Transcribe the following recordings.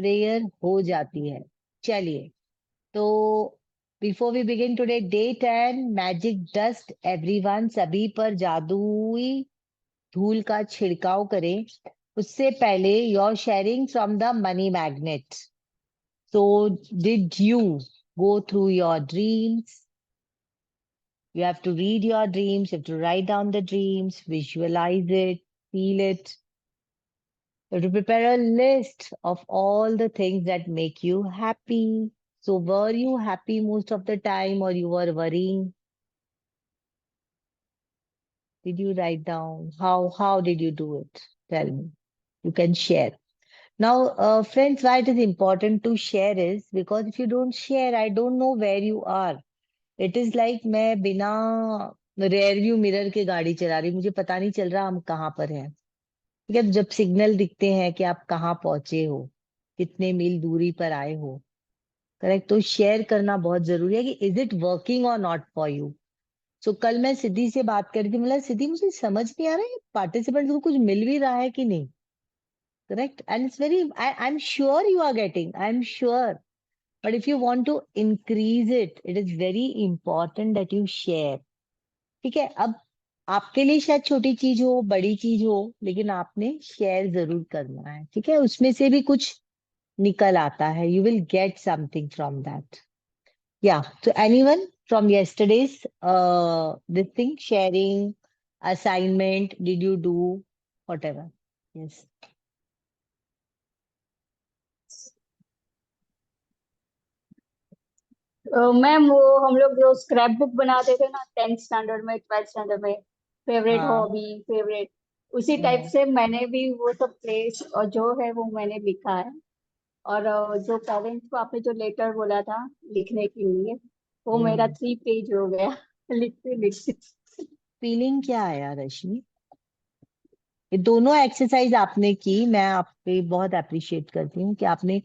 Prayer हो जाती है। चलिए, तो before we begin today, day 10 magic dust everyone, सभी पर जादुई धूल का छिड़काव करें। उससे पहले your sharing from the money magnet. So did you go through your dreams? You have to read your dreams, you have to write down the dreams, visualize it, feel it. You have to prepare a list of all the things that make you happy. So were you happy most of the time or you were worrying? Did you write down? How did you do it? Tell me. You can share. Now, friends, why it is important to share is because if you don't share, I don't know where you are. It is like मैं बिना rear view mirror के गाड़ी चला रही, मुझे पता नहीं चल रहा हम कहाँ पर हैं। ठीक है, जब सिग्नल दिखते हैं कि आप कहाँ पहुंचे हो, कितने मील दूरी पर आए हो, करेक्ट, तो शेयर करना बहुत जरूरी है कि इज इट वर्किंग और नॉट फॉर यू। सो कल मैं सिद्धि से बात कर रही थी, मतलब सिद्धि मुझे समझ नहीं आ रहा है पार्टिसिपेंट को कुछ मिल भी रहा है कि नहीं। Correct, and it's very, I am sure you are getting, I am sure, but if you want to increase it, it is very important that you share. ठीक है, अब आपके लिए शायद छोटी चीज हो, बड़ी चीज हो, लेकिन आपने शेयर जरूर करना है। ठीक है, उसमें से भी कुछ निकल आता है, you will get something from that. या तो anyone from yesterday's this thing, sharing, assignment, did you do whatever? Yes. Ma'am वो हम लोग जो स्क्रैप बुक बनाते थे ना 10th स्टैंडर्ड में 12th स्टैंडर्ड में, फेवरेट हाँ। हॉबी फेवरेट, उसी टाइप से मैंने भी वो सब प्लेस और जो है वो मैंने लिखा है। और जो पेरेंट्स को आपने जो लेटर बोला था लिखने के लिए, वो मेरा 3 पेज हो गया लिखते लिखते। फीलिंग क्या आया रश्मि? ये दोनों एक्सरसाइज आपने की, मैं आप पे बहुत अप्रिशिएट करती हूँ कि आपने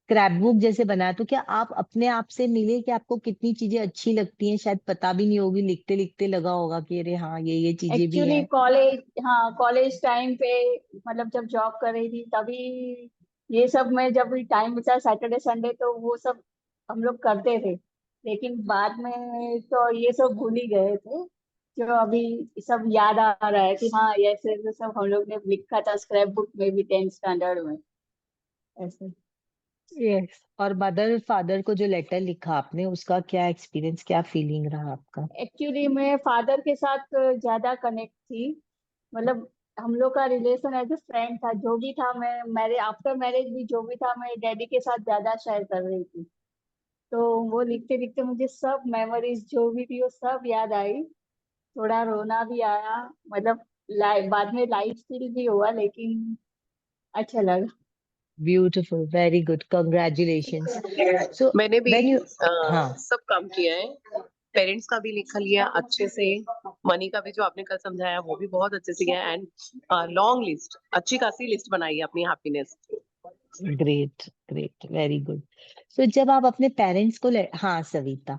क्रैप बुक जैसे बनाया। तो क्या आप अपने आप से मिले कि आपको कितनी चीजें अच्छी लगती हैं, शायद पता भी नहीं होगी, लिखते लिखते लगा होगा कि अरे हाँ ये चीजें भी एक्चुअली हैं। कॉलेज, हाँ कॉलेज टाइम पे, मतलब जब जॉब कर रही थी तभी ये सब मैं जब भी टाइम मिलता सैटरडे संडे तो वो सब हम लोग करते थे। लेकिन बाद में तो ये सब भूल ही गए थे। जो अभी सब याद आ रहा है कि हाँ ऐसे ऐसे सब हम लोग ने लिखा था स्क्रैप बुक में भी 10th स्टैंडर्ड में ऐसे। यस। और मदर फादर को जो लेटर लिखा आपने, उसका क्या एक्सपीरियंस, क्या फीलिंग रहा आपका? एक्चुअली मैं फादर के साथ ज्यादा कनेक्ट थी। मतलब हम लोग का रिलेशन एज ए फ्रेंड था, जो भी था मैं मेरे आफ्टर मैरिज भी जो भी था मैं डैडी के साथ ज्यादा शेयर कर रही थी। तो वो लिखते लिखते मुझे सब मेमोरीज जो भी थी वो सब याद आई। थोड़ा रोना भी आया, मतलब बाद में लाइफ फील भी हुआ, लेकिन अच्छा लगा। Beautiful, very good, congratulations. So मैंने भी व्हेन यू, हाँ, सब काम किया है। पेरेंट्स का भी लिखा लिया अच्छे से, मनी का भी जो आपने कल समझाया वो भी बहुत अच्छे से किया, एंड लॉन्ग लिस्ट, अच्छी खासी लिस्ट बनाई है अपनी happiness. Great great, very good. So जब आप अपने पेरेंट्स को हाँ सविता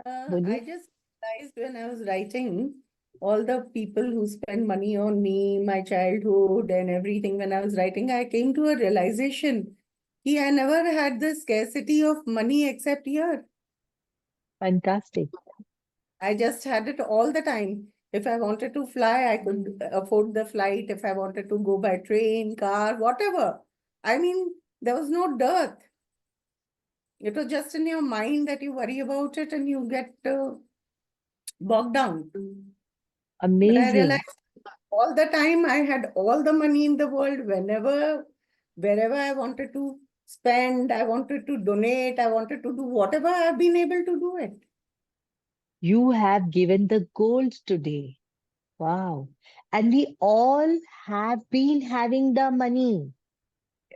बोलिए। I just realized when I was writing all the people who spend money on me, my childhood, and everything, when I was writing, I came to a realization that I never had the scarcity of money except here. Fantastic. I just had it all the time. If I wanted to fly, I could afford the flight. If I wanted to go by train, car, whatever. I mean, there was no dearth. It was just in your mind that you worry about it and you get bogged down. But I amazing. realized all the time I had all the money in the world. Wherever I wanted to spend, I wanted to donate, I wanted to do whatever, I've been able to do it. You have given the gold today. Wow. And we all have been having the money.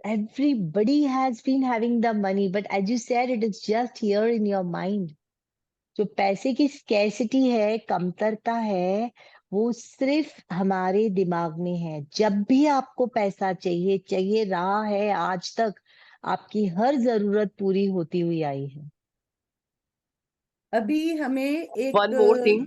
Everybody has been having the money, but as you said, it is just here in your mind. जो पैसे की scarcity है, कमतरता है, वो सिर्फ हमारे दिमाग में है। जब भी आपको पैसा चाहिए, चाहिए रहा है, आज तक आपकी हर जरूरत पूरी होती हुई आई है। अभी हमें एक वन मोर थिंग,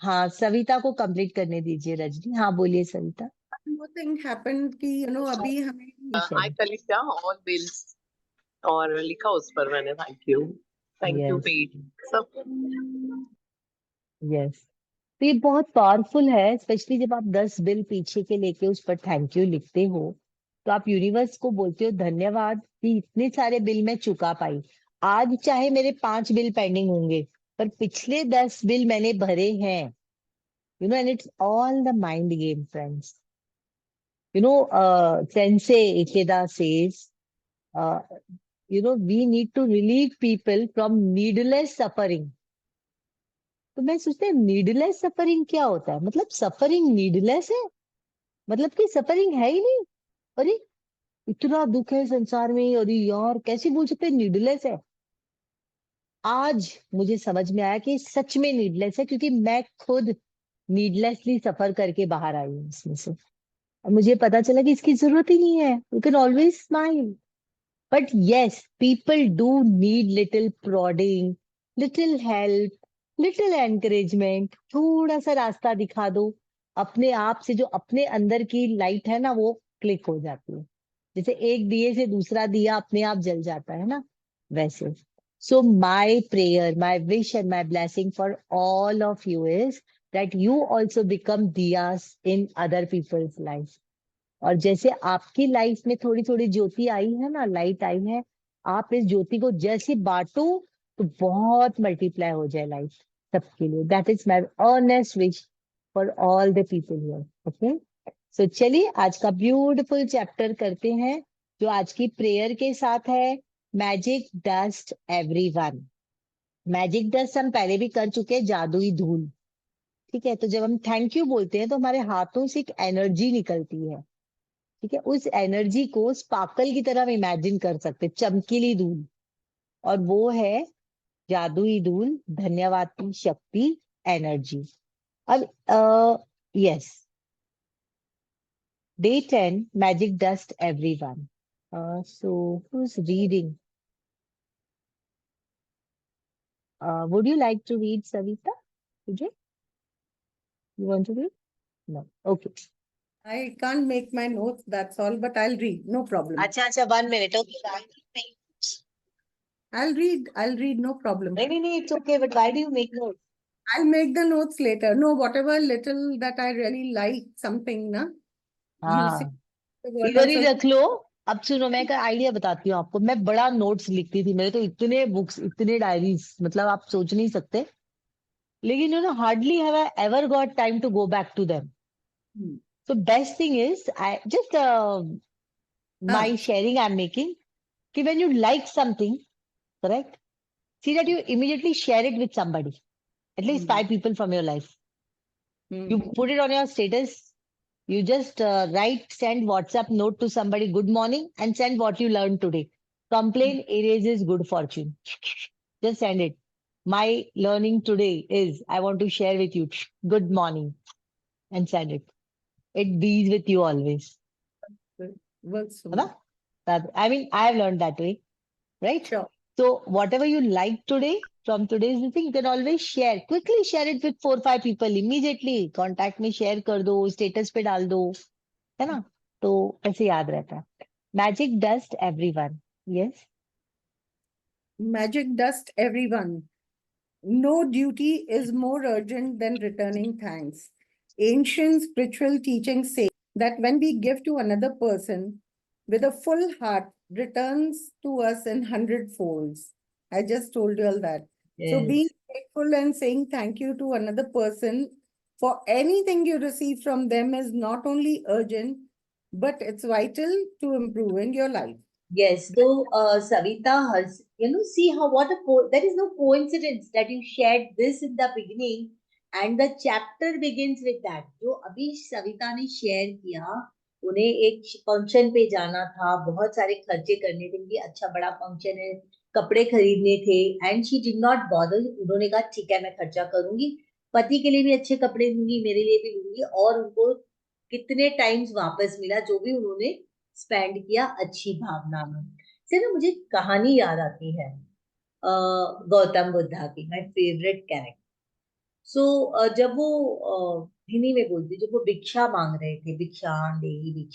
हाँ, सविता को कंप्लीट करने दीजिए रजनी। हाँ बोलिए सविता। One thing happened कि अभी हमें I collect all bills और लिखा उस पर मैंने थैंक यू Yes. पेड सब। यस, तो ये बहुत पावरफुल है, स्पेशली जब आप 10 बिल पीछे के लेके उस पर थैंक यू लिखते हो, तो आप यूनिवर्स को बोलते हो धन्यवाद कि इतने सारे बिल मैं चुका पाई। आज चाहे मेरे 5 बिल पेंडिंग होंगे, पर पिछले 10 बिल मैंने भरे हैं। And it's all the mind game, friends. Sensei Ikeda says, we need to relieve people from needless suffering. तो मैं सोचते हैं नीडलेस सफरिंग क्या होता है? मतलब सफरिंग नीडलेस है, मतलब कि सफरिंग है ही नहीं। अरे इतना दुख है संसार में, अरे यार कैसे बोल सकते हैं नीडलेस है? आज मुझे समझ में आया कि सच में नीडलेस है, क्योंकि मैं खुद नीडलेसली सफर करके बाहर आई हूँ इसमें से। और मुझे पता चला कि इसकी जरूरत ही नहीं है। You can always smile. But yes, people do need little prodding, little help, little encouragement. थोड़ा सा रास्ता दिखा दो, अपने आप से जो अपने अंदर की लाइट है ना, वो क्लिक हो जाती है। जैसे एक दिए से दूसरा दिया अपने आप जल जाता है ना, वैसे। So my prayer, my wish and my blessing for all of you is that you also become diyas in other people's life. और जैसे आपकी लाइफ में थोड़ी थोड़ी ज्योति आई है ना, लाइट आई है, आप इस ज्योति को जैसे बांटो तो बहुत मल्टीप्लाई हो जाए लाइफ सबके लिए। That is my honest wish for all the people here. Okay, so चलिए आज का ब्यूटीफुल चैप्टर करते हैं, जो आज की प्रेयर के साथ है। Magic dust everyone. Magic dust हम पहले भी कर चुके हैं, जादुई धूल। ठीक है, तो जब हम थैंक यू बोलते हैं तो हमारे हाथों से एक एनर्जी निकलती है। ठीक है, उस एनर्जी को स्पार्कल की तरह हम इमेजिन कर सकते, चमकीली धूल, और वो है जादुई धूल, धन्यवाद की शक्ति, एनर्जी। अब yes, day 10 magic dust everyone. So who is reading? Would you like to read, Savita? तुझे you want to read? No, okay. I can't make my notes, that's all, but I'll read, no problem. अच्छा अच्छा, 1 minute. Okay, I'll read, no problem. नहीं नहीं, it's okay, but why do you make note? I'll make the notes later. No, whatever little that I really like, something, na? You see, हाँ, the word इधर ही also. रख लो। अब सुनो, मैं एक idea बताती हूँ आपको। मैं बड़ा नोट्स लिखती थी, मेरे तो इतने बुक्स, इतने डायरीज, मतलब आप सोच नहीं सकते। लेकिन hardly have I ever got time to go back to them. So best thing is I just my sharing I am making, कि when you like something, correct, see that you immediately share it with somebody, at least 5 people from your life. You put it on your status. You just send WhatsApp note to somebody, good morning, and send what you learned today. Complain erases good fortune. Just send it. My learning today is, I want to share with you. Good morning. And send it. It bees with you always. Works for है ना? I mean, I have learned that way, right? Sure. So whatever you like today, from today's thing, you can always share. Quickly share it with 4-5 people immediately. Contact में share कर दो, status पे डाल दो, है ना? तो ऐसे याद रहता है। Magic dust everyone. Yes. Magic dust everyone. No duty is more urgent than returning thanks. Ancient spiritual teachings say that when we give to another person with a full heart, returns to us in 100 folds. I just told you all that. So Yes. being grateful and saying thank you to another person for anything you receive from them is not only urgent, but it's vital to improving your life. Yes, so Savita has, see how there is no coincidence that you shared this in the beginning and the chapter begins with that. जो अभी सविता ने share किया, उन्हें एक function पे जाना था, बहुत सारे खर्चे करने थे, कि अच्छा बड़ा फंक्शन है, कपड़े खरीदने थे, and she did not bother. उन्होंने कहा ठीक है मैं खर्चा करूंगी, पति के लिए भी अच्छे कपड़े लूंगी, मेरे लिए भी लूंगी, और उनको कितने टाइम्स वापस मिला जो भी उन्होंने स्पेंड किया अच्छी भावना में से। ना मुझे कहानी याद आती है गौतम बुद्धा की, माय फेवरेट कैरेक्टर। सो जब वो हिंदी में बोलते, जब वो भिक्षा मांग रहे थे, भिक्षा देही,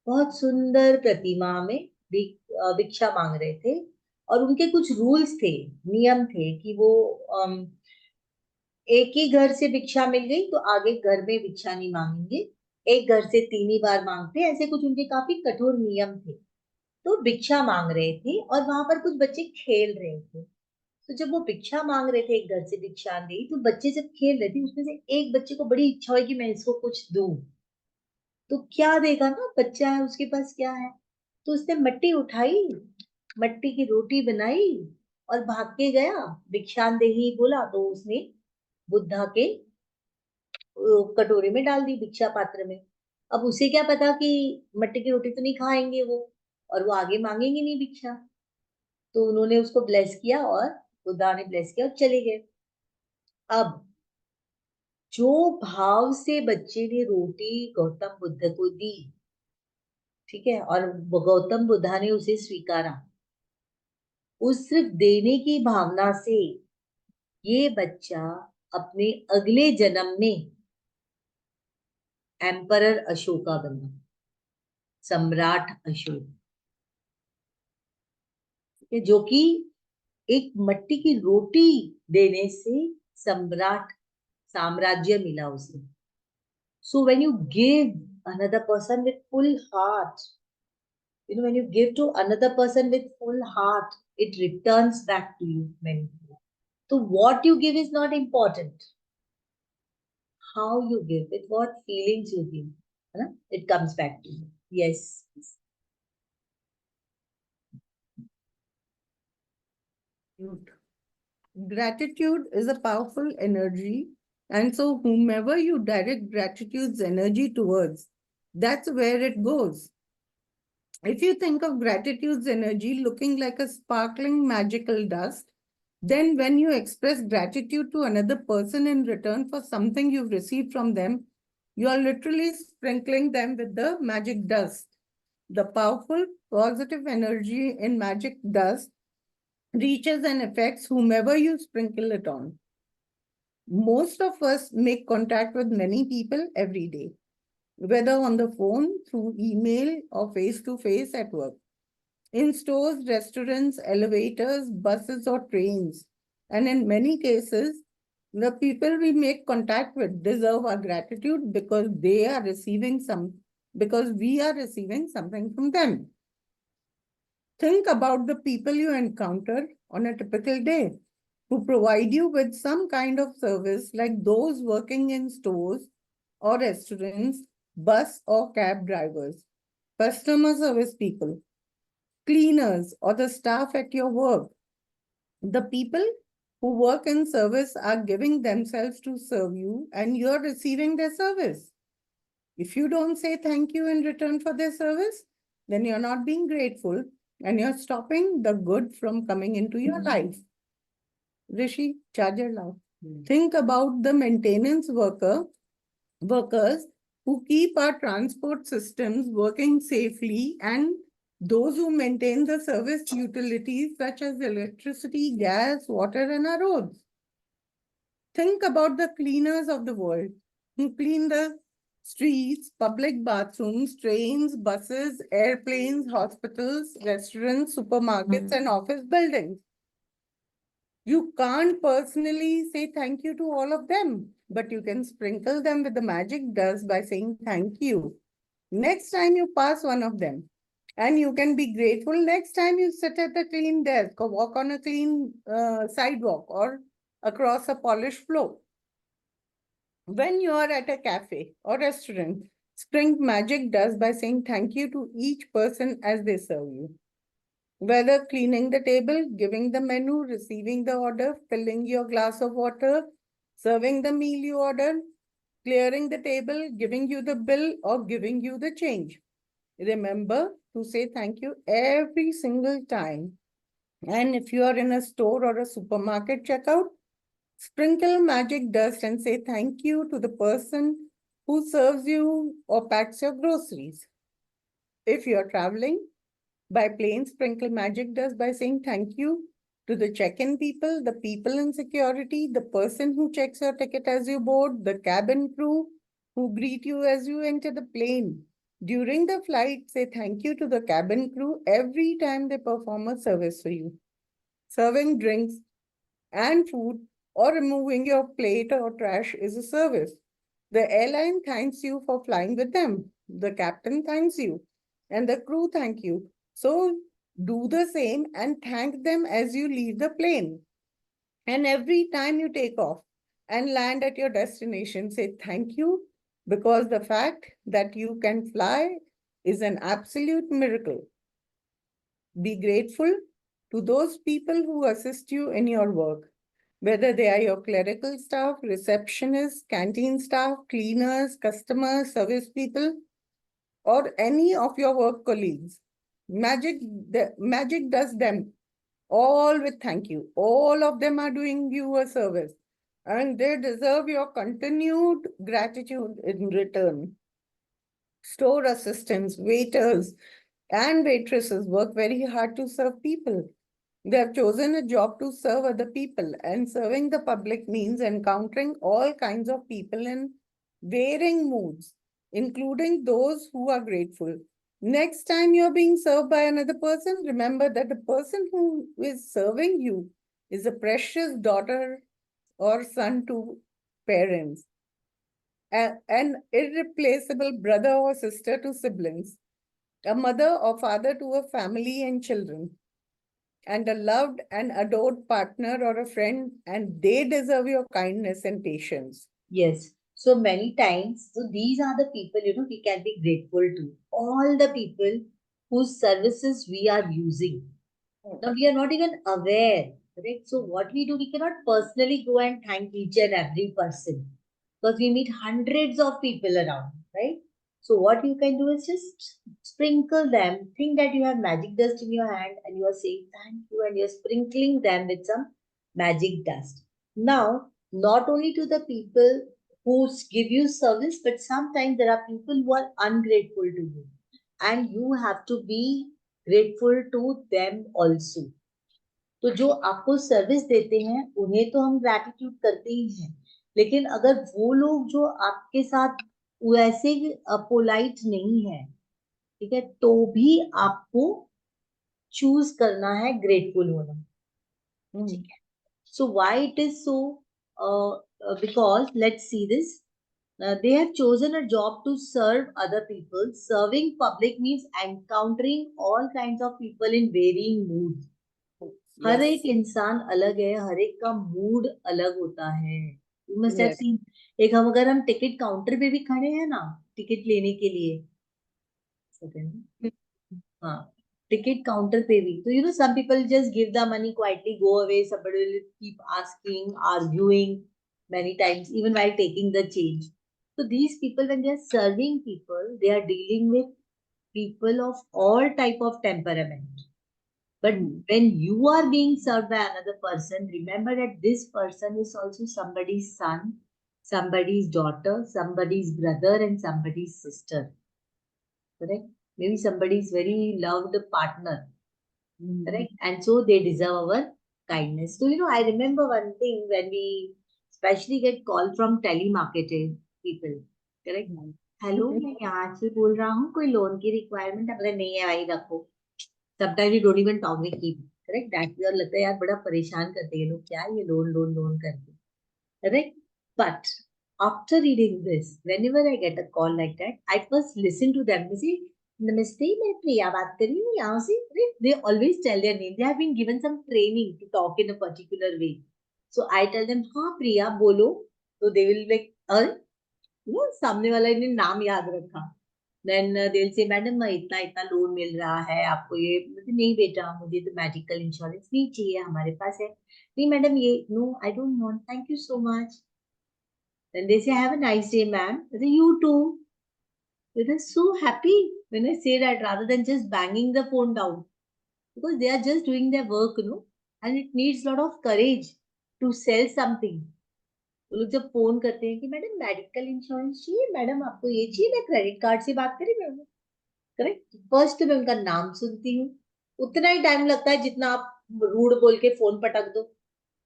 बहुत सुंदर प्रतिमा में भिक्षा मांग रहे थे। और उनके कुछ रूल्स थे, नियम थे कि वो एक ही घर से भिक्षा मिल गई तो आगे घर में भिक्षा नहीं मांगेंगे, एक घर से 3 ही बार मांगते, ऐसे कुछ उनके काफी कठोर नियम थे। तो भिक्षा मांग रहे थे और वहां पर कुछ बच्चे खेल रहे थे। तो जब वो भिक्षा मांग रहे थे एक घर से भिक्षा दी, तो बच्चे जब खेल रहे थे उसमें से एक बच्चे को बड़ी इच्छा हुई कि मैं इसको कुछ दूं। तो क्या देगा ना, बच्चा है उसके पास क्या है, तो उसने मट्टी उठाई, मट्टी की रोटी बनाई और भाग के गया, भिक्षांदेही बोला तो उसने बुद्धा के कटोरे में डाल दी, भिक्षा पात्र में। अब उसे क्या पता कि मट्टी की रोटी तो नहीं खाएंगे वो, और वो आगे मांगेंगे नहीं भिक्षा। तो उन्होंने उसको ब्लेस किया और बुद्धा ने ब्लेस किया और चले गए। अब जो भाव से बच्चे ने रोटी गौतम बुद्ध को दी, ठीक है, और गौतम बुद्धा ने उसे स्वीकारा, उस सिर्फ देने की भावना से ये बच्चा अपने अगले जन्म में एम्परर अशोका बना, सम्राट अशोक, जो कि एक मट्टी की रोटी देने से सम्राट साम्राज्य मिला उसे। So when you give another person with full heart, when you give to another person with full heart, it returns back to you manifold. So what you give is not important. How you give, with what feelings you give, it comes back to you. Yes. Gratitude is a powerful energy, and so whomever you direct gratitude's energy towards, that's where it goes. If you think of gratitude's energy looking like a sparkling magical dust, then when you express gratitude to another person in return for something you've received from them, you are literally sprinkling them with the magic dust. The powerful positive energy in magic dust reaches and affects whomever you sprinkle it on. Most of us make contact with many people every day, whether on the phone, through email, or face-to-face at work. In stores, restaurants, elevators, buses, or trains. And in many cases, the people we make contact with deserve our gratitude because we are receiving something from them. Think about the people you encounter on a typical day who provide you with some kind of service, like those working in stores or restaurants, bus or cab drivers, customer service people, cleaners, or the staff at your work. The people who work in service are giving themselves to serve you, and you're receiving their service. If you don't say thank you in return for their service, then you're not being grateful and you're stopping the good from coming into your life. Rishi, charger loud. Think about the maintenance workers who keep our transport systems working safely, and those who maintain the service utilities such as electricity, gas, water, and our roads. Think about the cleaners of the world who clean the streets, public bathrooms, trains, buses, airplanes, hospitals, restaurants, supermarkets, and office buildings. You can't personally say thank you to all of them, but you can sprinkle them with the magic dust by saying thank you next time you pass one of them. And you can be grateful next time you sit at a clean desk or walk on a clean sidewalk or across a polished floor. When you are at a cafe or restaurant, sprinkle magic dust by saying thank you to each person as they serve you. Whether cleaning the table, giving the menu, receiving the order, filling your glass of water, serving the meal you ordered, clearing the table, giving you the bill, or giving you the change. Remember to say thank you every single time. And if you are in a store or a supermarket checkout, sprinkle magic dust and say thank you to the person who serves you or packs your groceries. If you are traveling by plane, sprinkle magic dust by saying thank you to the check-in people, the people in security, the person who checks your ticket as you board, the cabin crew who greet you as you enter the plane. During the flight, say thank you to the cabin crew every time they perform a service for you. Serving drinks and food or removing your plate or trash is a service. The airline thanks you for flying with them. The captain thanks you and the crew thank you. So do the same and thank them as you leave the plane. And every time you take off and land at your destination, say thank you, because the fact that you can fly is an absolute miracle. Be grateful to those people who assist you in your work, whether they are your clerical staff, receptionists, canteen staff, cleaners, customers, service people, or any of your work colleagues. Magic does them all with thank you. All of them are doing you a service, and they deserve your continued gratitude in return. Store assistants, waiters, and waitresses work very hard to serve people. They have chosen a job to serve other people, and serving the public means encountering all kinds of people in varying moods, including those who are grateful. Next time you're being served by another person, remember that the person who is serving you is a precious daughter or son to parents, an irreplaceable brother or sister to siblings, a mother or father to a family and children, and a loved and adored partner or a friend, and they deserve your kindness and patience. Yes. So many times, so these are the people, we can be grateful to. All the people whose services we are using. Now, we are not even aware, correct? So what we do, we cannot personally go and thank each and every person because we meet hundreds of people around, right? So what you can do is just sprinkle them. Think that you have magic dust in your hand and you are saying thank you and you're sprinkling them with some magic dust. Now, not only to the people who give you service, but sometimes there are people who are ungrateful to you. And you have to be grateful to them also. तो जो आपको service देते हैं उन्हें तो हम gratitude करते ही हैं, लेकिन अगर वो लोग जो आपके साथ वैसे पोलाइट नहीं है, ठीक है, तो भी आपको चूज करना है ग्रेटफुल होना. ठीक है. So why it is so? Because let's see this. They have chosen a job to serve other people. Serving public means encountering all kinds of people in varying moods. हर एक इंसान अलग है, हर एक का मूड अलग होता है. You must have seen. एक अगर हम टिकट काउंटर पे भी खड़े हैं ना टिकट लेने के लिए, हाँ, ticket counter पे भी, so some people just give the money quietly, go away. Somebody will keep asking, arguing many times, even while taking the change. So these people, when they are serving people, they are dealing with people of all type of temperament. But when you are being served by another person, remember that this person is also somebody's son, somebody's daughter, somebody's brother, and somebody's sister. Correct? Maybe somebody's very loved partner. Correct? And so they deserve our kindness. So, I remember one thing when we especially get call from telemarketing people. Correct? Hello, मैं यहाँ से बोल रहा हूँ, कोई loan की requirement अपने नहीं है, भाई रखो. Sometimes you don't even talk with people. Correct? That भी और लगता है यार बड़ा परेशान करते हैं लोग, क्या ये लोन करके. Correct? But after reading this, whenever I get a call like that, I first listen to them. They say, Namaste, मैं प्रिया बात कर रही हूँ यहाँ से. They always tell their name. They have been given some training to talk in a particular way. So I tell them, हाँ प्रिया बोलो. So they will like, सामने वाला ने नाम याद रखा. Then they'll say, मैडम इतना लोन मिल रहा है आपको, ये नहीं बेटा मुझे तो मेडिकल इंश्योरेंस नहीं चाहिए, हमारे पास है. नहीं मैडम ये no I don't want, thank you so much. Then they say, have a nice day, ma'am. I say, you too. They're so happy when I say that rather than just banging the phone down. Because they are just doing their work, and it needs a lot of courage to sell something. वो लोग जब phone करते हैं कि madam medical insurance चाहिए, madam आपको ये चाहिए, मैं क्रेडिट कार्ड से बात करी मैं. करेक्ट? फर्स्ट मैं उनका नाम सुनती हूँ, उतना ही टाइम लगता है जितना आप रूड बोल के फोन पटक दो,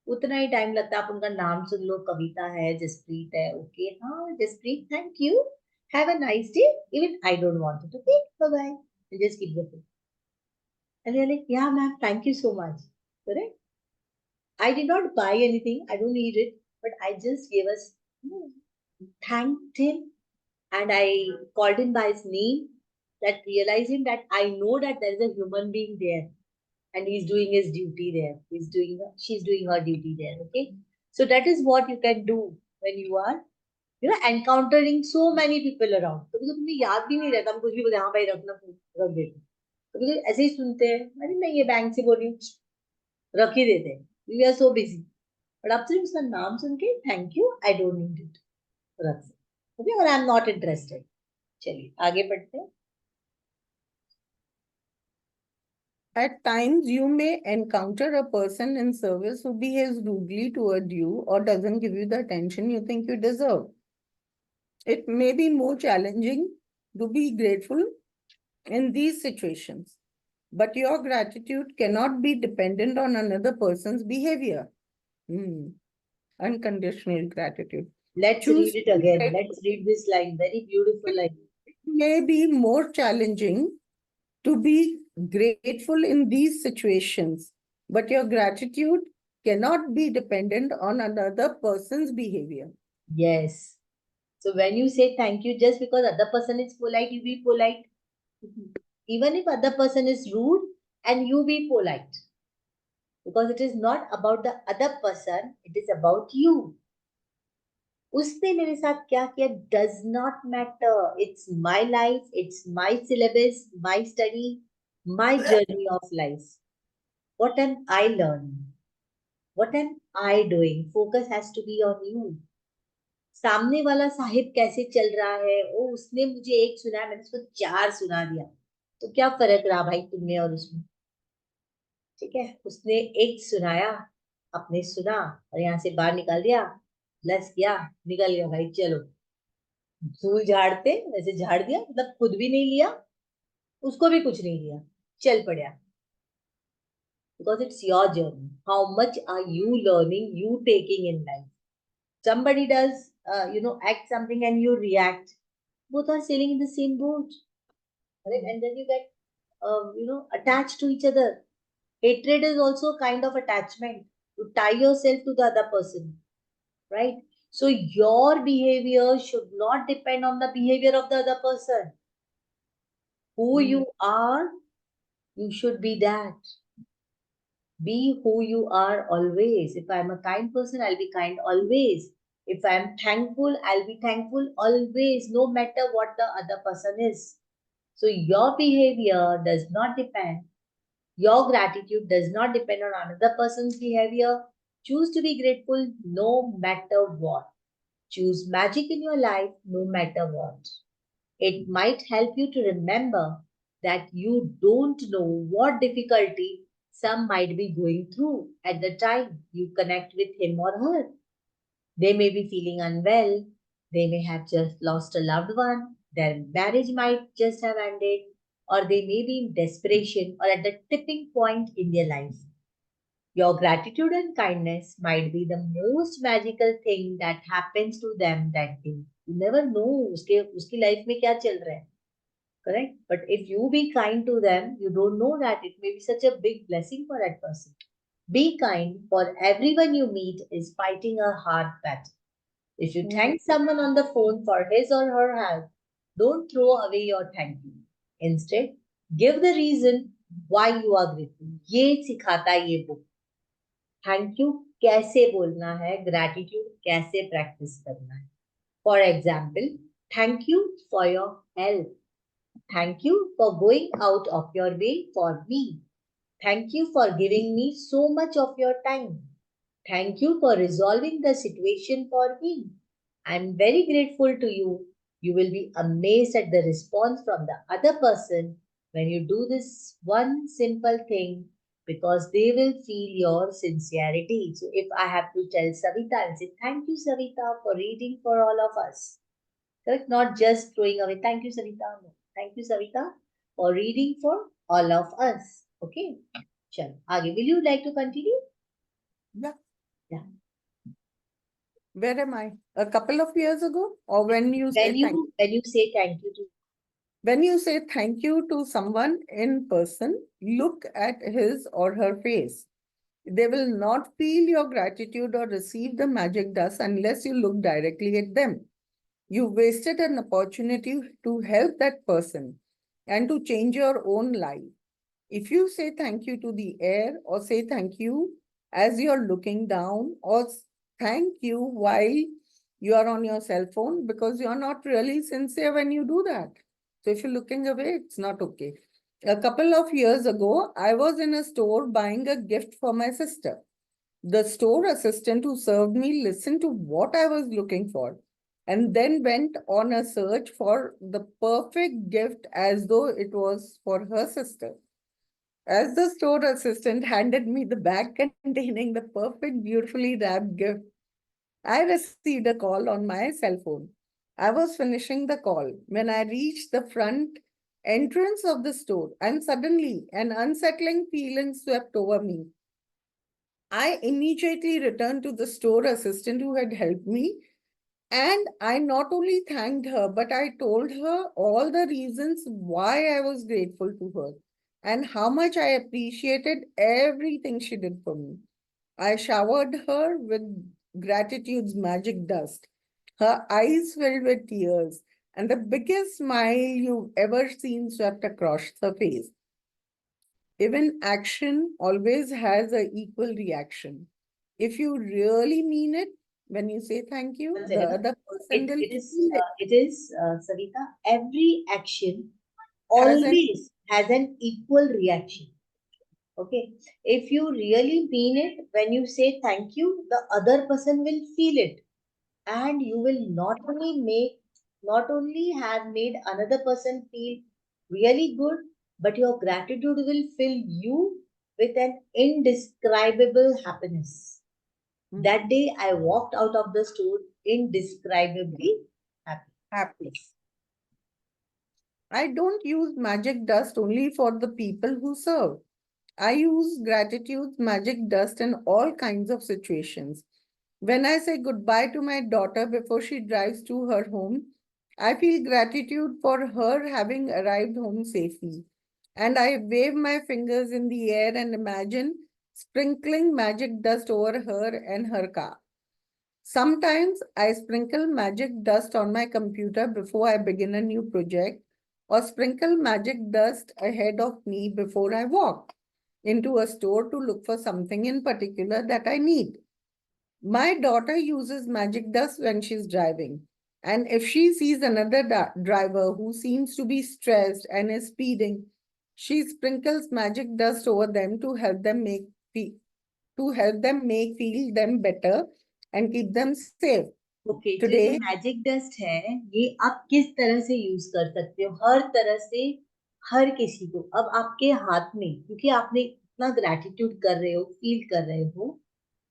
उतना ही टाइम लगता है। आप उनका नाम सुन लो, कविता है, जसप्रीत है, ओके हाँ Jaspreet, thank you, have a nice day, even I don't want it, okay bye bye, just keep the phone. And you're like, yeah, ma'am, thank you so much. Correct? I did not buy anything. I don't need it, but I just gave us, thanked him, and I called him by his name. That realizing that I know that there is a human being there, and he's doing his duty there. She's doing her duty there. Okay, so that is what you can do when you are, encountering so many people around. कभी तो तुम्हें याद भी नहीं रहता, हम कुछ भी बोलते हैं, हाँ भाई रखना फोन, रख देते। कभी तो ऐसे ही सुनते हैं, अरे मैं ये बैंक से बोल रही हूँ, रख ही देते हैं, we are so busy. But आप सिर्फ उसका नाम सुन के thank you, I don't need it, रख सकते, ओके, और आई एम नॉट इंटरेस्टेड। चलिए आगे बढ़ते हैं। At times, you may encounter a person in service who behaves rudely toward you or doesn't give you the attention you think you deserve. It may be more challenging to be grateful in these situations, but your gratitude cannot be dependent on another person's behavior. Unconditional gratitude. Let's Choose read it again. grateful. Let's read this line. Very beautiful line. It may be more challenging to be grateful in these situations, but your gratitude cannot be dependent on another person's behavior. Yes. So when you say thank you, just because other person is polite, you be polite. Even if other person is rude, and you be polite. Because it is not about the other person, it is about you. उसने मेरे साथ क्या किया does not matter. It's my life, it's my syllabus, my study, my journey of life. What am I learning? What am I doing? Focus has to be on you. सामने वाला साहिब कैसे चल रहा है, ओ उसने मुझे एक सुनाया, मैंने उसको 4 सुना दिया, तो क्या फर्क रहा भाई तुमने और उसमें? ठीक है, उसने एक सुनाया, आपने सुना और यहाँ से बाहर निकाल दिया, ब्लस किया, निकल गया भाई, चलो। धूल झाड़ते वैसे झाड़ दिया, मतलब खुद भी नहीं लिया, उसको भी कुछ नहीं लिया, चल पड़ा। Because it's your journey. How much are you learning, you taking in life? Somebody does, act something and you react. Both are sailing in the same boat. Right? And then you get, attached to each other. Hatred is also a kind of attachment. You tie yourself to the other person. Right? So your behavior should not depend on the behavior of the other person. Who you are, you should be that. Be who you are always. If I'm a kind person, I'll be kind always. If I'm thankful, I'll be thankful always, no matter what the other person is. So your behavior does not depend, your gratitude does not depend on another person's behavior. Choose to be grateful no matter what. Choose magic in your life no matter what. It might help you to remember that you don't know what difficulty some might be going through at the time you connect with him or her. They may be feeling unwell, they may have just lost a loved one, their marriage might just have ended, or they may be in desperation or at the tipping point in their life. Your gratitude and kindness might be the most magical thing that happens to them that day. You never know उसकी life में क्या चल रहा है. Correct? But if you be kind to them, you don't know that it may be such a big blessing for that person. Be kind, for everyone you meet is fighting a hard battle. If you thank someone on the phone for his or her help, don't throw away your thank you. Instead, give the reason why you are grateful. ये सिखाता है ये book. Thank you कैसे बोलना है, gratitude कैसे practice करना है. For example, thank you for your help, thank you for going out of your way for me, thank you for giving me so much of your time, thank you for resolving the situation for me, I am very grateful to you. You will be amazed at the response from the other person when you do this one simple thing, because they will feel your sincerity. So if I have to tell Savita, I'll say, thank you, Savita, for reading for all of us. Correct? Not just throwing away, thank you, Savita. No. Thank you, Savita, for reading for all of us. Okay? Chalo, आगे. Will you like to continue? Yeah. Yeah. Where am I? A couple of years ago? Or when you say When you say thank you to when you say thank you to someone in person, look at his or her face. They will not feel your gratitude or receive the magic dust unless you look directly at them. You wasted an opportunity to help that person and to change your own life. If you say thank you to the air or say thank you as you're looking down or thank you while you are on your cell phone, because you're not really sincere when you do that. So if you're looking away, it's not okay. A couple of years ago, I was in a store buying a gift for my sister. The store assistant who served me listened to what I was looking for and then went on a search for the perfect gift as though it was for her sister. As the store assistant handed me the bag containing the perfect, beautifully wrapped gift, I received a call on my cell phone. I was finishing the call when I reached the front entrance of the store, and suddenly an unsettling feeling swept over me. I immediately returned to the store assistant who had helped me, and I not only thanked her, but I told her all the reasons why I was grateful to her and how much I appreciated everything she did for me. I showered her with gratitude's magic dust. Her eyes filled with tears, and the biggest smile you've ever seen swept across her face. Even action always has an equal reaction. If you really mean it, when you say thank you, One the second. other person will It is, Savita, every action has an always has an equal reaction. Okay. If you really mean it, when you say thank you, the other person will feel it. And you will not only have made another person feel really good, but your gratitude will fill you with an indescribable happiness. That day I walked out of the store indescribably happy. happy. I don't use magic dust only for the people who serve. I use gratitude's magic dust in all kinds of situations. When I say goodbye to my daughter before she drives to her home, I feel gratitude for her having arrived home safely. And I wave my fingers in the air and imagine sprinkling magic dust over her and her car. Sometimes I sprinkle magic dust on my computer before I begin a new project, or sprinkle magic dust ahead of me before I walk into a store to look for something in particular that I need. My daughter uses magic dust when she's driving. And if she sees another driver who seems to be stressed and is speeding, she sprinkles magic dust over them to help them make feel them better and keep them safe. Okay, तो ये जो magic dust है, ये आप किस तरह से use कर सकते हो? हर तरह से, हर किसी को. अब आपके हाथ में, क्योंकि आपने इतना ग्रेटिट्यूड कर रहे हो, फील कर रहे हो,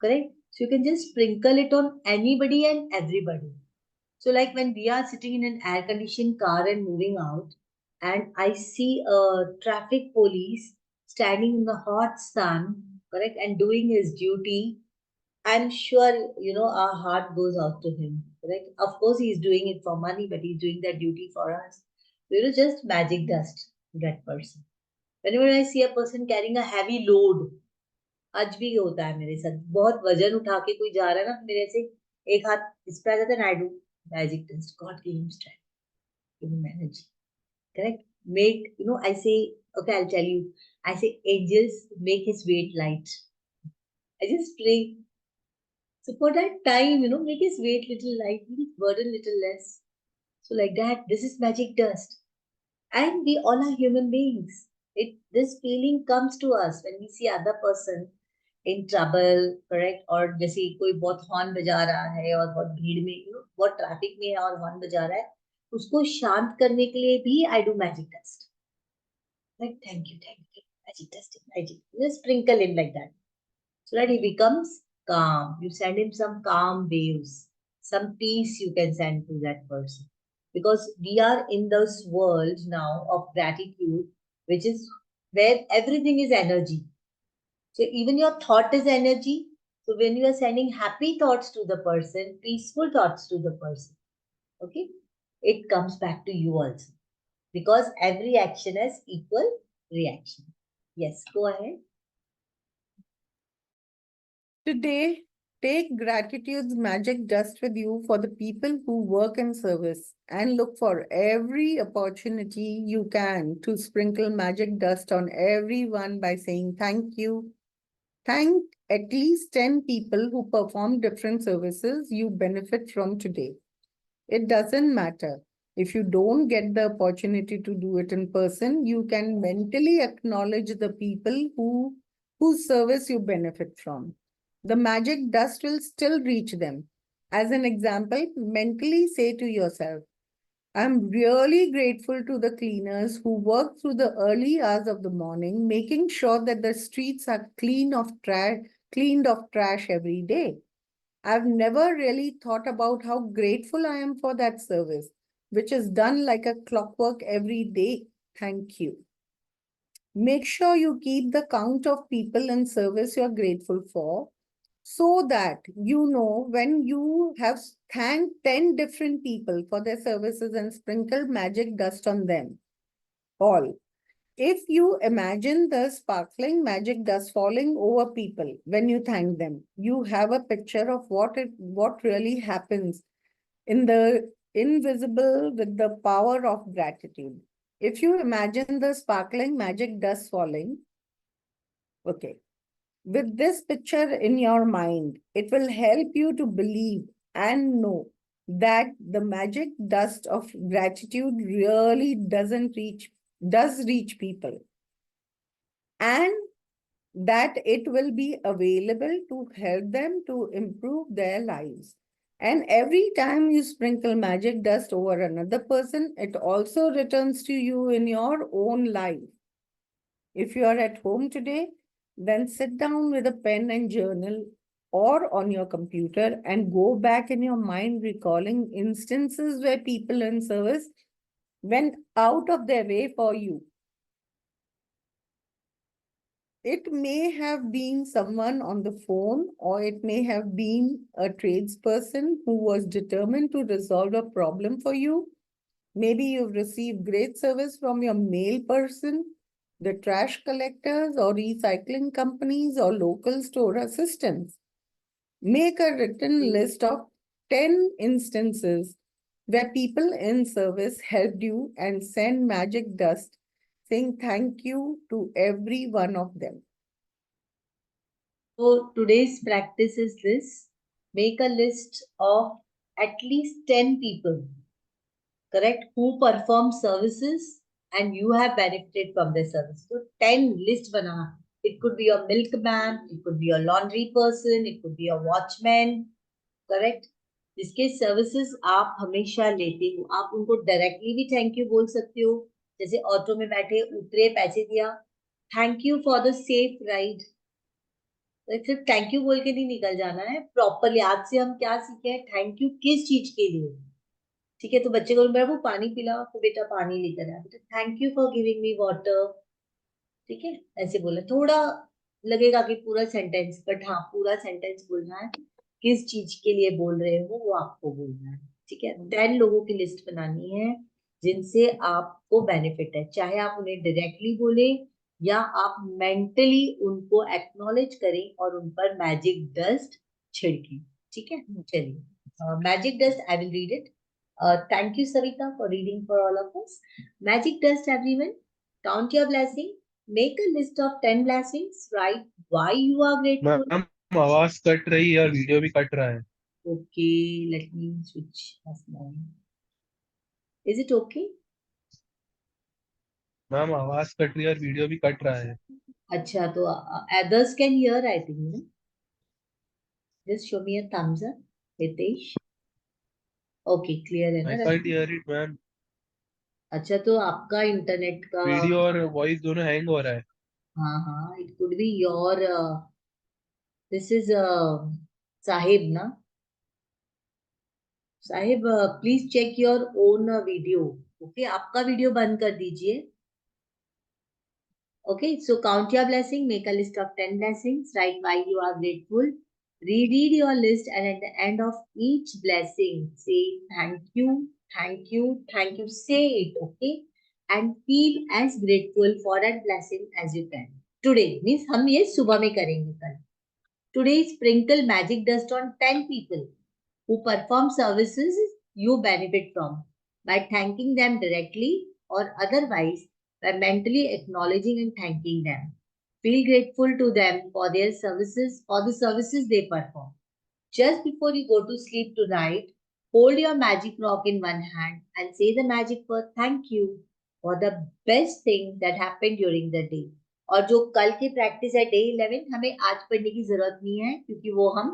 correct? So you can just sprinkle it on anybody and everybody. So like when we are sitting in an air conditioned car and moving out, and I see a traffic police standing in the hot sun, correct, and doing his duty, I'm sure, our heart goes out to him, correct? Of course, he's doing it for money, but he's doing that duty for us. Just magic dust that person. Whenever I see a person carrying a heavy load, आज भी होता है मेरे साथ, बहुत वजन उठा के कोई जा रहा है ना, मेरे से एक हाथ इस पे आ जाता है, I do magic dust. God give him strength, give him energy. Correct? I say, okay, I'll tell you. I say, angels make his weight light. I just pray. So for that time, make his weight little light, make his burden little less. So like that, this is magic dust. And we all are human beings. This feeling comes to us when we see other person in trouble, correct? और जैसे कोई बहुत horn बजा रहा है और बहुत भीड़ में, बहुत ट्रैफिक में है और हॉर्न बजा रहा है, उसको शांत करने के लिए भी I do magic dust. Like thank you, magic dust, magic. Just sprinkle him like that, so that he becomes calm. You send him some calm waves, some peace you can send to that person. Because we are in this world now of gratitude, which is where everything is energy. So even your thought is energy. So when you are sending happy thoughts to the person, peaceful thoughts to the person, okay, it comes back to you also. Because every action has equal reaction. Yes, go ahead. Today, take gratitude's magic dust with you for the people who work in service and look for every opportunity you can to sprinkle magic dust on everyone by saying thank you. Thank at least 10 people who perform different services you benefit from today. It doesn't matter. If you don't get the opportunity to do it in person, you can mentally acknowledge the people whose service you benefit from. The magic dust will still reach them. As an example, mentally say to yourself, I'm really grateful to the cleaners who work through the early hours of the morning, making sure that the streets are cleaned of trash every day. I've never really thought about how grateful I am for that service, which is done like a clockwork every day. Thank you. Make sure you keep the count of people in service you're grateful for so that you know when you have thanked 10 different people for their services and sprinkled magic dust on them all. If you imagine the sparkling magic dust falling over people when you thank them, you have a picture of what really happens in the invisible with the power of gratitude. If you imagine the sparkling magic dust falling, okay, with this picture in your mind, it will help you to believe and know that the magic dust of gratitude really does reach people, and that it will be available to help them to improve their lives. And every time you sprinkle magic dust over another person, it also returns to you in your own life. If you are at home today, then sit down with a pen and journal or on your computer and go back in your mind recalling instances where people in service went out of their way for you. It may have been someone on the phone, or it may have been a tradesperson who was determined to resolve a problem for you. Maybe you've received great service from your mail person, the trash collectors, or recycling companies, or local store assistants. Make a written list of 10 instances where people in service helped you and send magic dust saying thank you to every one of them. So today's practice is this. Make a list of at least 10 people, correct, who perform services and you have benefited from their service. So 10 list banana. It could be your milkman, it could be your laundry person, it could be your watchman, correct? जिसके services आप हमेशा लेते हो, आप उनको directly भी thank you बोल सकते हो. जैसे ऑटो में बैठे, उतरे, पैसे दिया, thank you for the safe ride. सिर्फ थैंक यू बोल के नहीं निकल जाना है. प्रॉपरली आज से हम क्या सीखे हैं, थैंक यू किस चीज के लिए. ठीक है, तो बच्चे को वो पानी पिला, तो बेटा पानी लेकर आया, बेटा thank you for giving me water. ठीक है, ऐसे बोला. थोड़ा लगेगा कि पूरा सेंटेंस, बट हाँ पूरा सेंटेंस बोलना है. किस चीज के लिए बोल रहे हो वो आपको बोलना है. ठीक है, 10 लोगों की लिस्ट बनानी है जिनसे आपको बेनिफिट है, चाहे आप उन्हें डायरेक्टली बोले या आप मेंटली उनको एक्नॉलेज करें और उन पर मैजिक डस्ट छिड़कें. ठीक है, चलिए. Magic dust, I will read it. Thank you, Savita, for reading for all of us. Magic dust, everyone. Count your blessing. Make a list of 10 blessings. Write why you are grateful. Ma'am आवाज cut रही है और video भी cut रहा है. Okay, let me switch off now. Is it okay? Ma'am आवाज cut रही है और वीडियो भी कट रहा है. अच्छा, तो others can hear, I think. No? Just show me a thumbs up, Hitesh. Okay, clear है I ना? can't hear it, ma'am. अच्छा, तो आपका इंटरनेट का. वीडियो और वॉइस दोनों हैंग हो रहा है. हाँ हाँ, it could be your. This is Sahib, na? Sahib, please check your own video. Okay, आपका वीडियो बंद कर दीजिए. Okay, so count your blessing, make a list of 10 blessings, write why you are grateful, reread your list, and at the end of each blessing, say thank you, thank you, thank you. Say it, okay? And feel as grateful for that blessing as you can. Today means हम ये सुबह में करेंगे कल. Today sprinkle magic dust on 10 people who perform services you benefit from by thanking them directly or otherwise by mentally acknowledging and thanking them. Feel grateful to them for their services or the services they perform. Just before you go to sleep tonight, hold your magic rock in one hand and say the magic word thank you for the best thing that happened during the day. और जो कल की practice है day 11 हमें आज पढ़ने की जरूरत नहीं है क्योंकि वो हम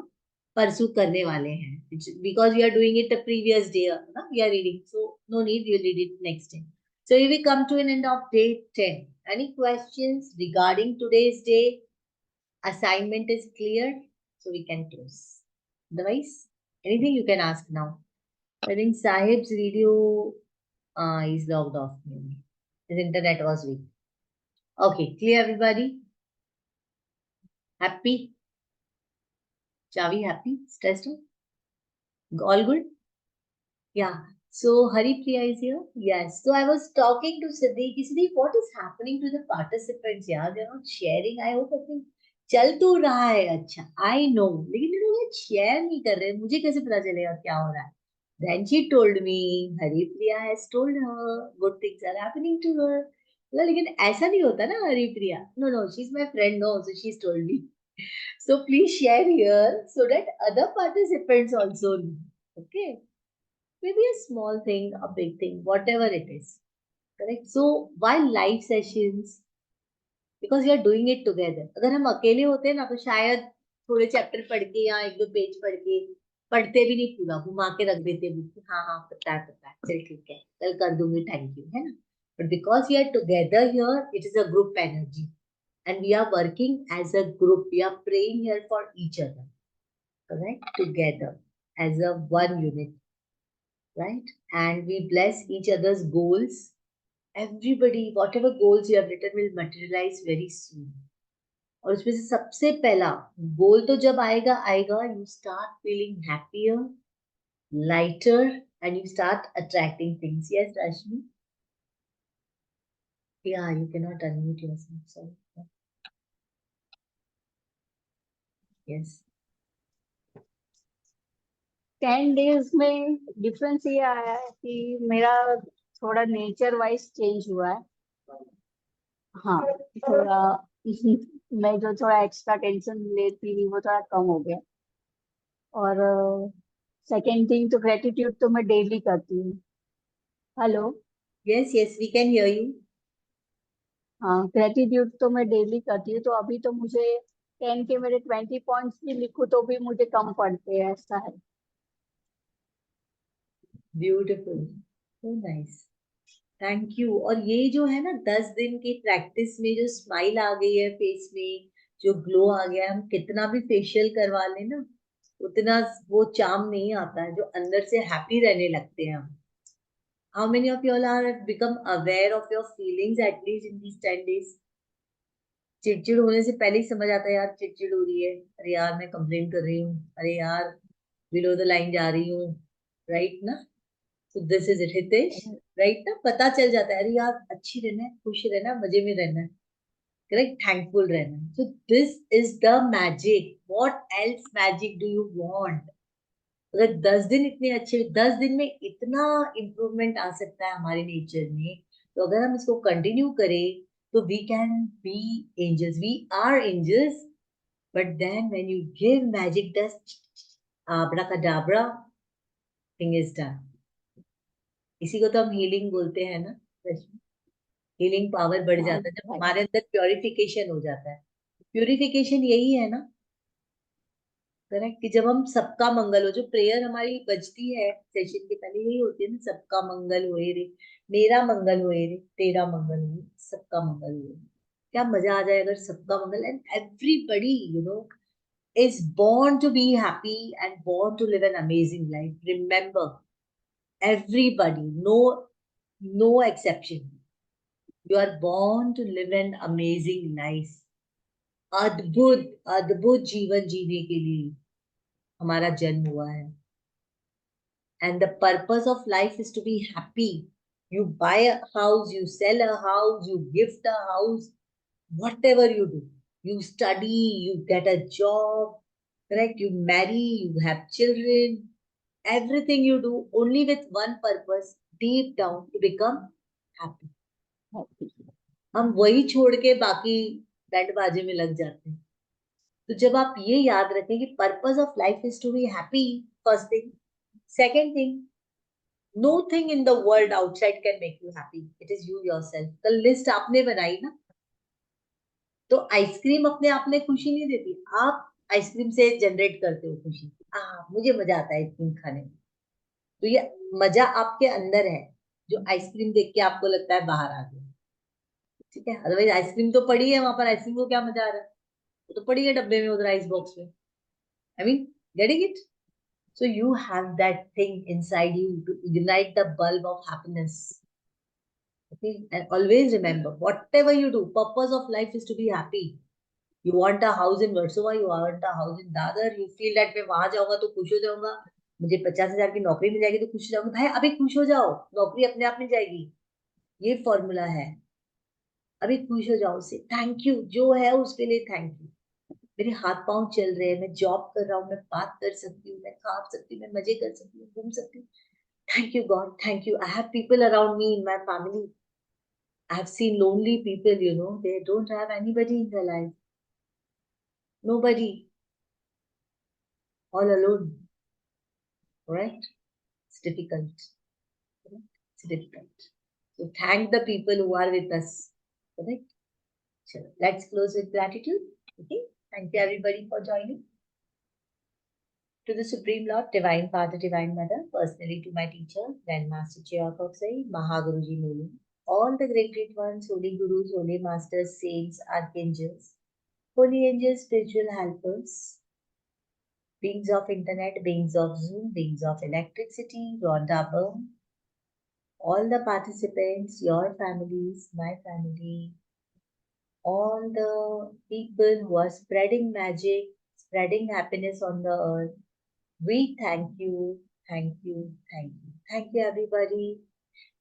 परसू करने वाले हैं because we are doing it the previous day ना we are reading so no need you read it next day so we come to an end of day 10. Any questions regarding today's day? Assignment is cleared, so we can close. Otherwise, anything you can ask now. I think Sahib's video is logged off. Maybe his internet was weak. Okay, clear everybody? Happy? Chavi happy? Stressed out? All good? Yeah. So Haripriya is here. Yes. So I was talking to Siddiq. Siddiq, what is happening to the participants? Yeah, they're not sharing. I hope I think चल तो रहा है अच्छा I know लेकिन ये लोग share नहीं कर रहे मुझे कैसे पता चलेगा क्या हो रहा है then she told me Haripriya has told her good things are happening to her लेकिन ऐसा नहीं होता ना Haripriya no she's my friend no so she's told me so please share here so that other participants also know okay maybe a small thing a big thing whatever it is correct so while live sessions because you are doing it together अगर हम अकेले होते हैं ना तो शायद थोड़े chapter पढ़ के या एक दो पेज पढ़ के पढ़ते भी नहीं पूरा घुमा के रख देते बुक हाँ पता है चल ठीक है कल कर दूंगी थैंक यू है ना but because we are together here it is a group energy and we are working as a group we are praying here for each other correct together as a one unit right and we bless each other's goals everybody whatever goals you have written will materialize very soon और उसमें से सबसे पहला गोल तो जब आएगा you start feeling happier lighter and you start attracting things yes Rashmi yeah you cannot unmute yourself sorry yes 10 days में difference ये आया है कि मेरा थोड़ा नेचर वाइज चेंज हुआ है हाँ थोड़ा मैं जो थोड़ा एक्स्ट्रा टेंशन लेती थी वो थोड़ा कम हो गया और सेकेंड थिंग तो ग्रेटिट्यूड तो मैं डेली करती हूँ hello yes we can hear you हाँ ग्रेटिट्यूड तो मैं डेली करती हूँ तो अभी तो मुझे 10 के मेरे 20 पॉइंट्स भी लिखूं तो भी मुझे कम पड़ते हैं ऐसा है beautiful so nice thank you और ये जो है ना 10 दिन की प्रैक्टिस में जो स्माइल आ गई है फेस में जो ग्लो आ गया है हम कितना भी फेशियल करवा लें ना उतना वो चार्म नहीं आता है जो अंदर से हैप्पी रहने लगते हैं हम how many of you all are become aware of your feelings at least in these 10 days चिड़चिड़ होने से पहले ही समझ आता है यार चिड़चिड़ हो रही है अरे यार मैं कंप्लेन कर रही हूँ अरे यार बिलो द लाइन जा रही हूँ राइट ना So this is it, Hitesh. Right ना पता चल जाता है अरे यार अच्छी रहना है खुश रहना है मजे में रहना है correct thankful रहना है so this is the magic what else magic do you want अगर 10 दिन इतने अच्छे 10 दिन में इतना इम्प्रूवमेंट आ सकता है हमारे नेचर में तो अगर हम इसको कंटिन्यू करें तो we can be angels we are angels but then when you give magic dust abracadabra thing is done इसी को तो हम हीलिंग बोलते हैं ना हीलिंग पावर बढ़ जाता है जब हमारे अंदर प्योरिफिकेशन हो जाता है प्योरिफिकेशन यही है ना करेक्ट कि जब हम सबका मंगल हो जो प्रेयर हमारी बजती है सेशन के पहले यही होती है ना सबका मंगल होए रे मेरा मंगल होए रे तेरा मंगल होए सबका मंगल होए क्या मजा आ जाए अगर सबका मंगल and everybody you know is born to be happy and born to live an amazing life remember everybody no exception You are born to live an amazing life. अद्भुत अद्भुत जीवन जीने के लिए हमारा जन्म हुआ है. And the purpose of life is to be happy. You buy a house, you sell a house, you gift a house, whatever you do. You study, you get a job, correct? You marry, you have children. Everything you do only with one purpose, deep down, to become happy. हम वही छोड़ के बाकी बैंडबाजी में लग जाते हैं. तो जब आप ये याद रखें कि purpose of life is to be happy, first thing. Second thing, nothing in the world outside can make you happy. It is you yourself. कल लिस्ट आपने बनाई ना, तो आइसक्रीम अपने आप में खुशी नहीं देती. आप आइसक्रीम से जनरेट करते हो खुशी. मुझे मजा आता है आइसक्रीम खाने में. तो ये मजा आपके अंदर है, जो आइसक्रीम देख के आपको लगता है बाहर आ गया. ठीक है, अदरवाइज आइसक्रीम तो पड़ी है वहां पर. आइसक्रीम को क्या मजा आ रहा है? वो तो पड़ी है डब्बे में उधर आइस बॉक्स में. I mean, getting it? So you have that thing inside you to ignite the bulb of happiness. Okay, and always remember, whatever you do, purpose of life is to be happy. You want a house in Versova, you want a house in Dadar, you feel that मैं वहां जाऊंगा तो खुश हो जाऊंगा, मुझे 50,000 की नौकरी मिल जाएगी तो खुश हो जाऊंगा. भाई अभी खुश हो जाओ, नौकरी अपने आप मिल जाएगी. ये फॉर्मूला है. अभी खुश हो जाओ, से थैंक यू, जो है उसके लिए थैंक यू. मेरे हाथ पांव चल रहे हैं, मैं जॉब कर रहा हूँ, मैं बात कर सकती हूँ, मैं खा सकती हूँ, मैं मजे कर सकती हूँ, घूम सकती हूँ. Thank you God, thank you. I have people around me in my family. I have seen lonely people, you know, they don't have anybody in their life. Nobody, all alone. Right? It's difficult. It's difficult. So thank the people who are with us. Correct? Sure. Let's close with gratitude. Okay. Thank you everybody for joining. To the Supreme Lord, Divine Father, Divine Mother, personally to my teacher, Grandmaster Cheokoksai, Mahaguruji Mulu, all the great ones, holy gurus, holy masters, saints, archangels, holy angels, spiritual helpers, beings of internet, beings of Zoom, beings of electricity, Rhonda Byrne, all the participants, your families, my family, all the people who are spreading magic, spreading happiness on the earth. We thank you, thank you, thank you. Thank you, everybody.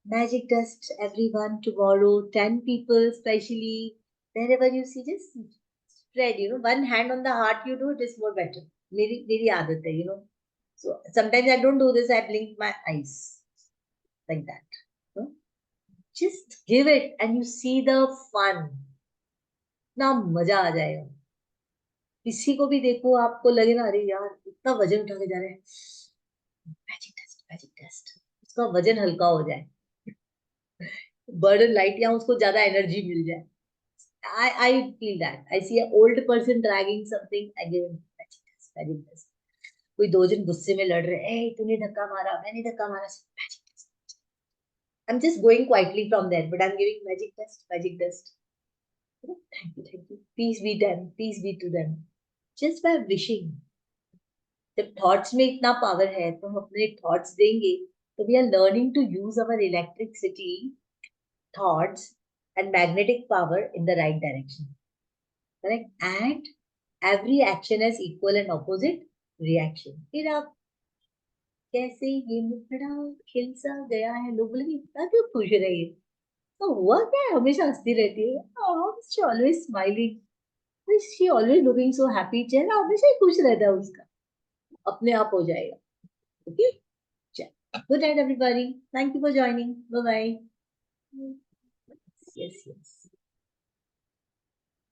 Magic dust, everyone. Tomorrow, 10 people, especially. Wherever you see, just spread, you know. One hand on the heart, you do it is more better. Meri aadat hai, you know. So sometimes I don't do this, I blink my eyes. Like that. No? Just give it and you see the fun. ना मजा आ जाएगा. किसी को भी देखो, आपको लगे ना, अरे यार इतना वजन उठा के जा रहे हैं, मैजिक डस्ट, उसका वजन हल्का हो जाए, बर्डन लाइट, या उसको ज्यादा एनर्जी मिल जाए. I feel that. I see an old person dragging something, I give him magic dust. कोई दो जन गुस्से में लड़ रहे हैं, ए तूने धक्का मारा, मैंने धक्का मारा, magic dust. I'm just going quietly from there, but I'm giving magic dust. Thank you. Peace be them, peace be to them. Just by wishing. जब थॉट्स में इतना पावर है तो हम अपने थॉट्स देंगे, तो we are learning to use our electricity, thoughts and magnetic power in the right direction. Correct? And every action has equal and opposite reaction. फिर आप कैसे ये मुखड़ा खिल सा गया है, लोग बोलेंगे इतना क्यों खुश रही है, तो हुआ क्या है, हमेशा हंसती रहती है. She always smiling, she always looking so happy. चेहरा हमेशा ही खुश रहता है उसका, अपने आप हो जाएगा. Okay, good night everybody. Thank you for joining. Bye bye. Yes.